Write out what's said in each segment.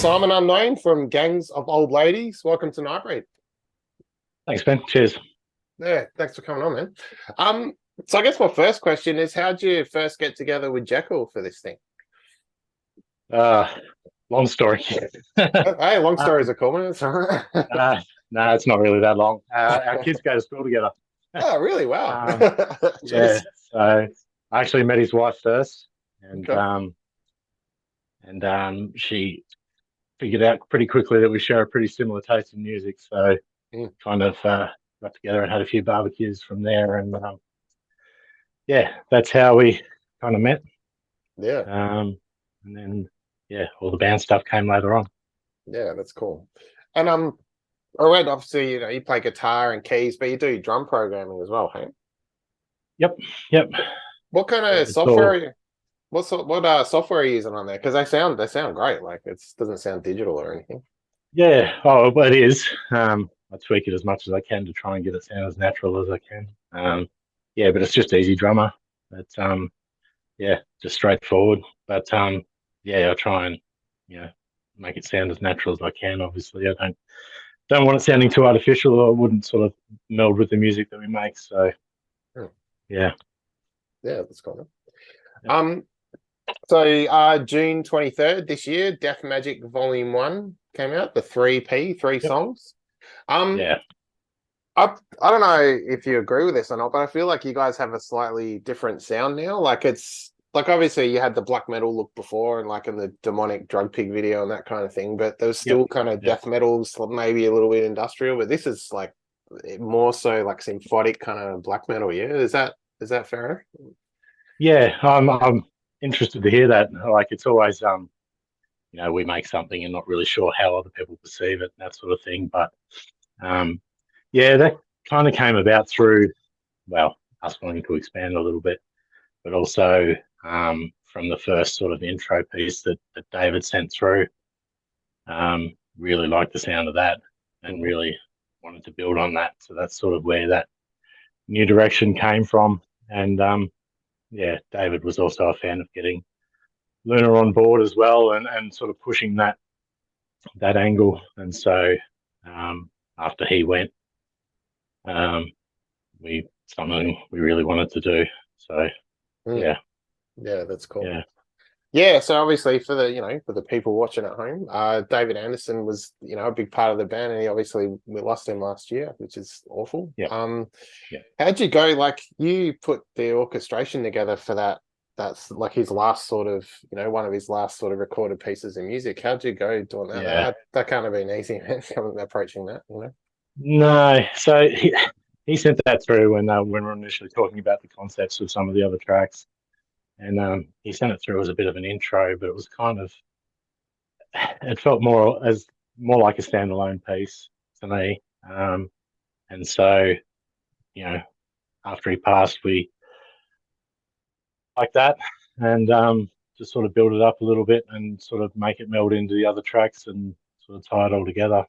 Simon Unknowne from Gangs of Old Ladies. Welcome to Nightbreed. Thanks, Ben. Cheers. Yeah, thanks for coming on, man. So I guess my first question is, how'd you first get together with Jekyll for this thing? Uh, Long story. Hey, long uh, stories are cool, man. no, it's not really that long. Our kids go to school together. Oh, really? Wow. um, Jeez. yeah, so I actually met his wife first, and Okay. she figured out pretty quickly that we share a pretty similar taste in music. So Mm, kind of got together and had a few barbecues from there, and yeah, that's how we kind of met. yeah, And then yeah, all the band stuff came later on. yeah, that's cool. And I read obviously, you play guitar and keys, but you do drum programming as well, hey? Yep, yep. What kind Yeah, of it's software all are you, what software are you using on there? Because they sound great. Like it doesn't sound digital or anything. yeah. Oh, well, it is. I tweak it as much as I can to try and get it sound as natural as I can. Yeah, but it's just easy drummer. It's yeah, just straightforward. But yeah, I try and you know make it sound as natural as I can. Obviously, I don't want it sounding too artificial, or it wouldn't sort of meld with the music that we make. So Hmm. yeah, Yeah, that's cool. yeah, Um, So June 23rd this year, Death Magic Volume 1 came out, the 3 yep, songs. Um, yeah, I don't know if you agree with this or not, but I feel like you guys have a slightly different sound now. Like it's like obviously you had the black metal look before and like in the demonic drug pig video and that kind of thing, but there was yep, still kind of yep. death metals, maybe a little bit industrial, but this is like more so like symphonic kind of black metal, yeah? Is that fair? Yeah, I'm interested to hear that. Like it's always we make something and not really sure how other people perceive it, that sort of thing. But um, yeah, that kind of came about through, well, us wanting to expand a little bit, but also from the first sort of intro piece that David sent through. Really liked the sound of that and Mhm. really wanted to build on that. So that's sort of where that new direction came from. And yeah, David was also a fan of getting Luna on board as well and sort of pushing that angle. And so after he went, um, we something we really wanted to do. So Mm. yeah, Yeah, that's cool. yeah, Yeah, so obviously for the people watching at home, David Anderson was a big part of the band, and we lost him last year, which is awful. yeah, yeah, How'd you go? Like you put the orchestration together for that. That's like his last sort of one of his last sort of recorded pieces of music. How'd you go doing that? yeah. That can't have been easy, man, approaching that. No, so he sent that through when we were initially talking about the concepts of some of the other tracks, and he sent it through as a bit of an intro, but it was kind of it felt more like a standalone piece to me. And so you know, after he passed, we like that and just sort of build it up a little bit and sort of make it meld into the other tracks and sort of tie it all together.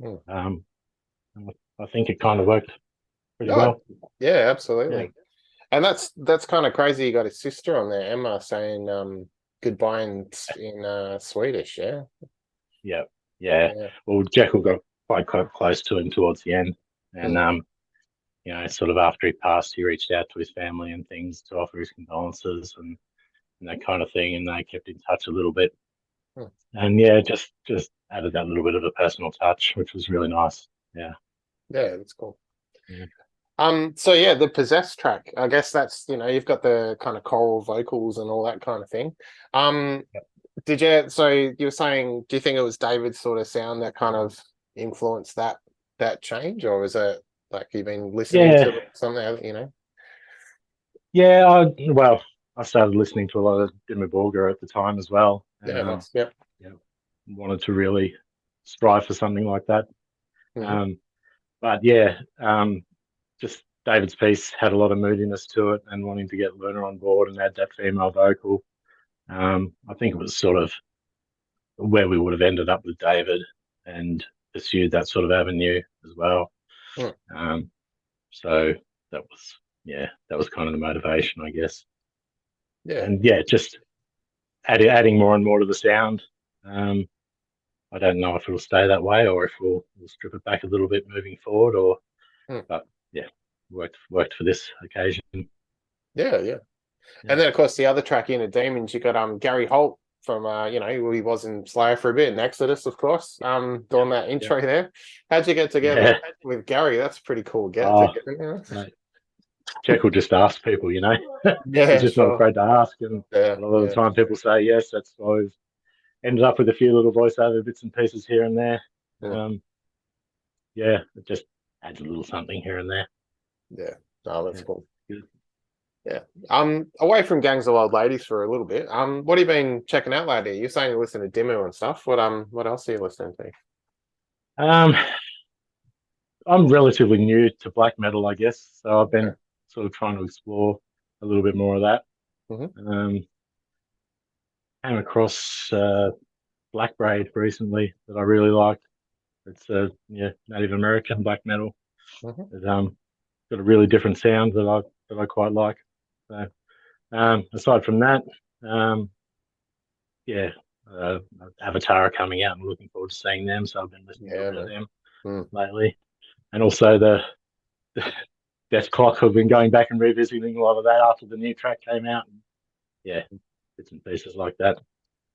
Hmm. Um, and I think it kind of worked pretty No, well. yeah, Yeah, absolutely. And that's kind of crazy. You got his sister on there, Emma, saying goodbye in Swedish. Yeah, yeah, yeah. yeah. Well, Jekyll got quite close to him towards the end, and Hmm. sort of after he passed, he reached out to his family and things to offer his condolences and that kind of thing, and they kept in touch a little bit. Hmm. And yeah, just added that little bit of a personal touch, which was really nice. Yeah, Yeah, that's cool. yeah, So yeah, the possessed track. I guess that's you've got the kind of choral vocals and all that kind of thing. Um, did you? So you were saying, do you think it was David's sort of sound that kind of influenced that change, or was it like you've been listening yeah, to something? yeah. Well, I started listening to a lot of Dimmu Borgir at the time as well, and Yeah, nice. Yep. yeah, wanted to really strive for something like that. Hmm. Um, but yeah, just David's piece had a lot of moodiness to it, and wanting to get Luna on board and add that female vocal. I think it was sort of where we would have ended up with David and pursued that sort of avenue as well. Hmm. Um, so that was kind of the motivation, I guess. Yeah. And yeah, just adding more and more to the sound. Um, I don't know if it'll stay that way or if we'll strip it back a little bit moving forward. Or, Hmm. but yeah, worked for this occasion. Yeah, yeah. Yeah, And then of course the other track in the Demons, you got Gary Holt from he was in Slayer for a bit, and Exodus, of course, yeah, doing that yeah, intro there. How'd you get together yeah. with Gary? That's a pretty cool get Oh, together. mate, Jekyll just asks people, he's Yeah, just not sure. afraid to ask, and Yeah, a lot of yeah, the time people say yes. That's why we've ended up with a few little voiceover bits and pieces here and there. yeah, Um, yeah, it just adds a little something here and there. yeah. Oh, that's Yeah, cool. good. Yeah. Away from Gangs of Old Ladies for a little bit. What have you been checking out lately? You're saying you listen to Dimmu and stuff. What else are you listening to? Um, I'm relatively new to black metal, I guess, so I've Okay. been sort of trying to explore a little bit more of that. Hmm. Um, came across Black Braid recently that I really liked. It's Native American black metal. Hmm. It's got a really different sound that I quite like. So aside from that, um, yeah, uh, Avatar are coming out. I'm looking forward to seeing them. So I've been listening to a Yeah, bit of man. them Mm. lately, and also the Death Clock. I've been going back and revisiting a lot of that after the new track came out. And yeah, bits and pieces like that.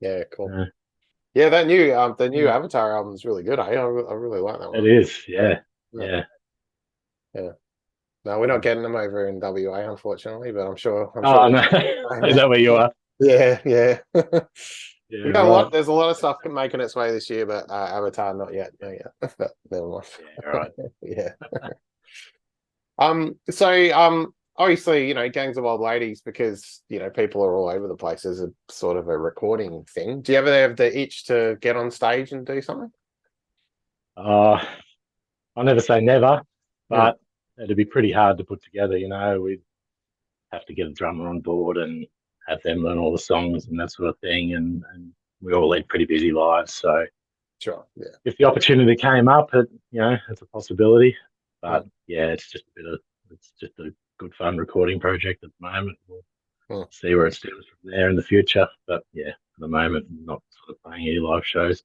Yeah, cool. Uh, Yeah, the new yeah, Avatar album is really good. I really like that it one. is. Yeah, Yeah, yeah, yeah. yeah. No, we're not getting them over in WA, unfortunately, but I'm sure. Oh no, is that where you are? Yeah, yeah. Yeah, We got a right. lot. There's a lot of stuff making its way this year, but Avatar not yet. Not yet. But never mind. Yeah, right. Yeah. So obviously, Gangs of Old Ladies, because people are all over the place as a sort of a recording thing. Do you ever have the itch to get on stage and do something? Uh, I'll never say never, Hmm. but it'd be pretty hard to put together. We'd have to get a drummer on board and have them learn all the songs and that sort of thing. And we all lead pretty busy lives. So Sure. Yeah. if the opportunity came up, it's a possibility. Hmm. But yeah, it's just a good fun recording project at the moment. We'll Hmm. see where it stems from there in the future. But yeah, for the moment, not sort of playing any live shows.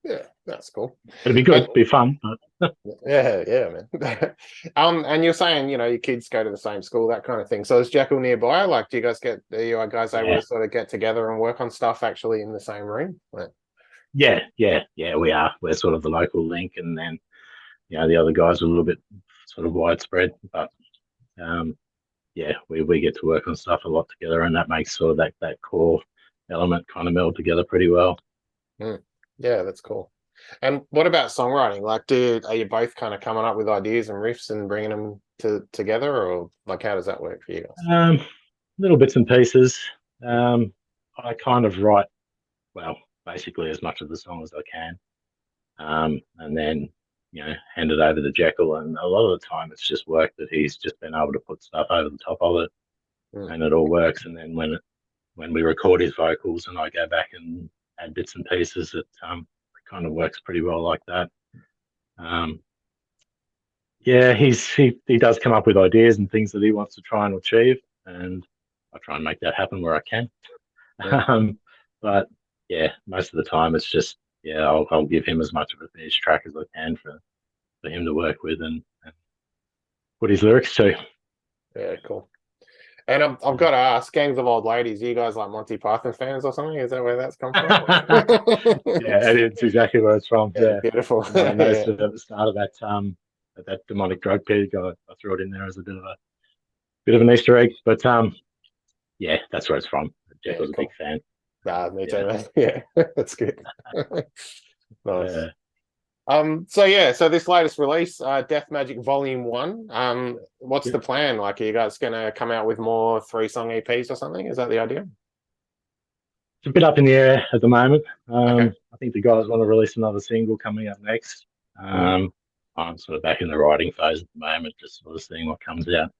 Yeah, that's cool. It'd be And good, be fun. But yeah, yeah, man. And you're saying, your kids go to the same school, that kind of thing. So is Jekyll nearby? Like, are you guys able yeah, to sort of get together and work on stuff actually in the same room? Like, yeah, we are. We're sort of the local link, and then the other guys are a little bit sort of widespread. But um, yeah, we get to work on stuff a lot together, and that makes sort of that core element kind of meld together pretty well. hmm. Yeah, that's cool. And what about songwriting? Like, are you both kind of coming up with ideas and riffs and bringing them together, or like how does that work for you guys? Little bits and pieces. Um, I kind of write, well, basically as much of the song as I can, and then hand it over to Jekyll. And a lot of the time, it's just work that he's just been able to put stuff over the top of it, Hmm. and it all works. And then when we record his vocals and I go back and add bits and pieces, it kind of works pretty well like that. Um, yeah, he does come up with ideas and things that he wants to try and achieve, and I try and make that happen where I can. Hmm. But yeah, most of the time it's just I'll give him as much of a finished track as I can for him to work with and put his lyrics to. Yeah, cool. And I've got to ask, Gangs of Old Ladies, are you guys like Monty Python fans or something? Is that where that's come from? Yeah, it's exactly where it's from. Yeah, Yeah, beautiful. I might have noticed Yeah, it at the start of that demonic drug pig. I threw it in there as a bit of an Easter egg, but yeah, that's where it's from. Jack yeah, was a big cool. fan. Nah, me Yeah, too, man. Yeah, that's good. Nice. uh, So this latest release, Death Magic Volume 1. What's yeah. the plan? Like, are you guys gonna come out with more 3-song EPs or something? Is that the idea? It's a bit up in the air at the moment. Okay. I think the guys want to release another single coming up next. Mhm. I'm sort of back in the writing phase at the moment, just sort of seeing what comes out.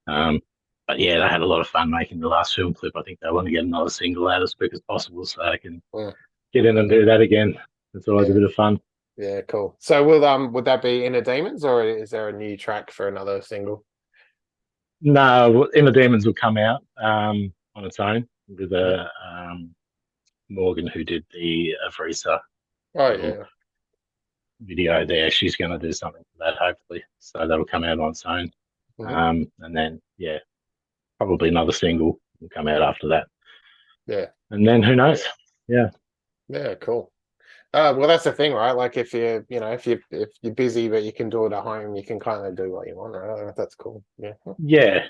Um, but yeah, they had a lot of fun making the last film clip. I think they want to get another single out as quick as possible so I can Mm. get in and do that again. It's always a Yeah. bit of fun. Yeah, cool. So would that be Inner Demons, or is there a new track for another single? No, Inner Demons will come out on its own with Mhm. Morgan, who did the Avrisa. Oh little yeah. video there. She's going to do something for that, hopefully. So that'll come out on its own. Hmm. And then, yeah, probably another single will come out after that. Yeah. And then who knows? Yeah. Yeah. Cool. Well, that's the thing, right? Like if if you're busy but you can do it at home, you can kind of do what you want, right? That's cool. Yeah. Yeah. Yeah,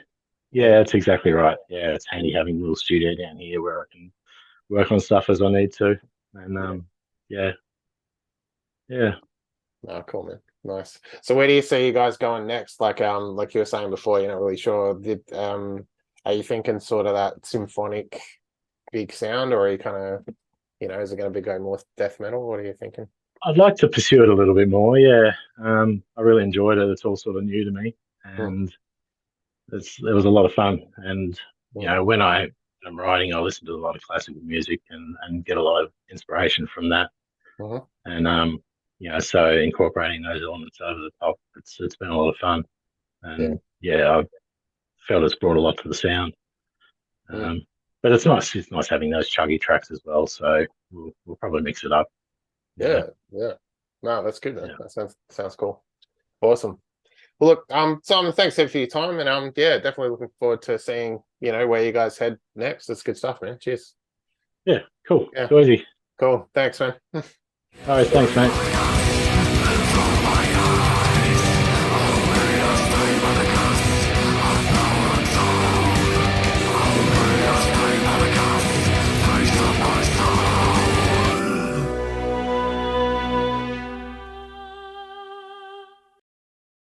Yeah. that's exactly right. Yeah, it's handy having a little studio down here where I can work on stuff as I need to. And Yeah. yeah, yeah. Oh, cool, man. Nice. So where do you see you guys going next? Like you were saying before, you're not really sure. Are you thinking sort of that symphonic big sound, or are you kind of, is it going to be going more death metal? What are you thinking? I'd like to pursue it a little bit more. Yeah. I really enjoyed it. It's all sort of new to me. Mm, And it was a lot of fun. And, mm, when I am writing, I listen to a lot of classical music and get a lot of inspiration from that. mhm. And, so incorporating those elements over the top, it's been a lot of fun. Yeah. And yeah, I felt it's brought a lot to the sound. Mm, Um, but it's nice. It's nice having those chuggy tracks as well. So we'll probably mix it up. Yeah, yeah. Yeah. No, that's good, man. yeah, That sounds cool. Awesome. Well, look, Simon, thanks for your time, and yeah, definitely looking forward to seeing, where you guys head next. That's good stuff, man. Cheers. yeah. Cool. Yeah. Too easy. Cool. Thanks, man. All right. Thanks, mate.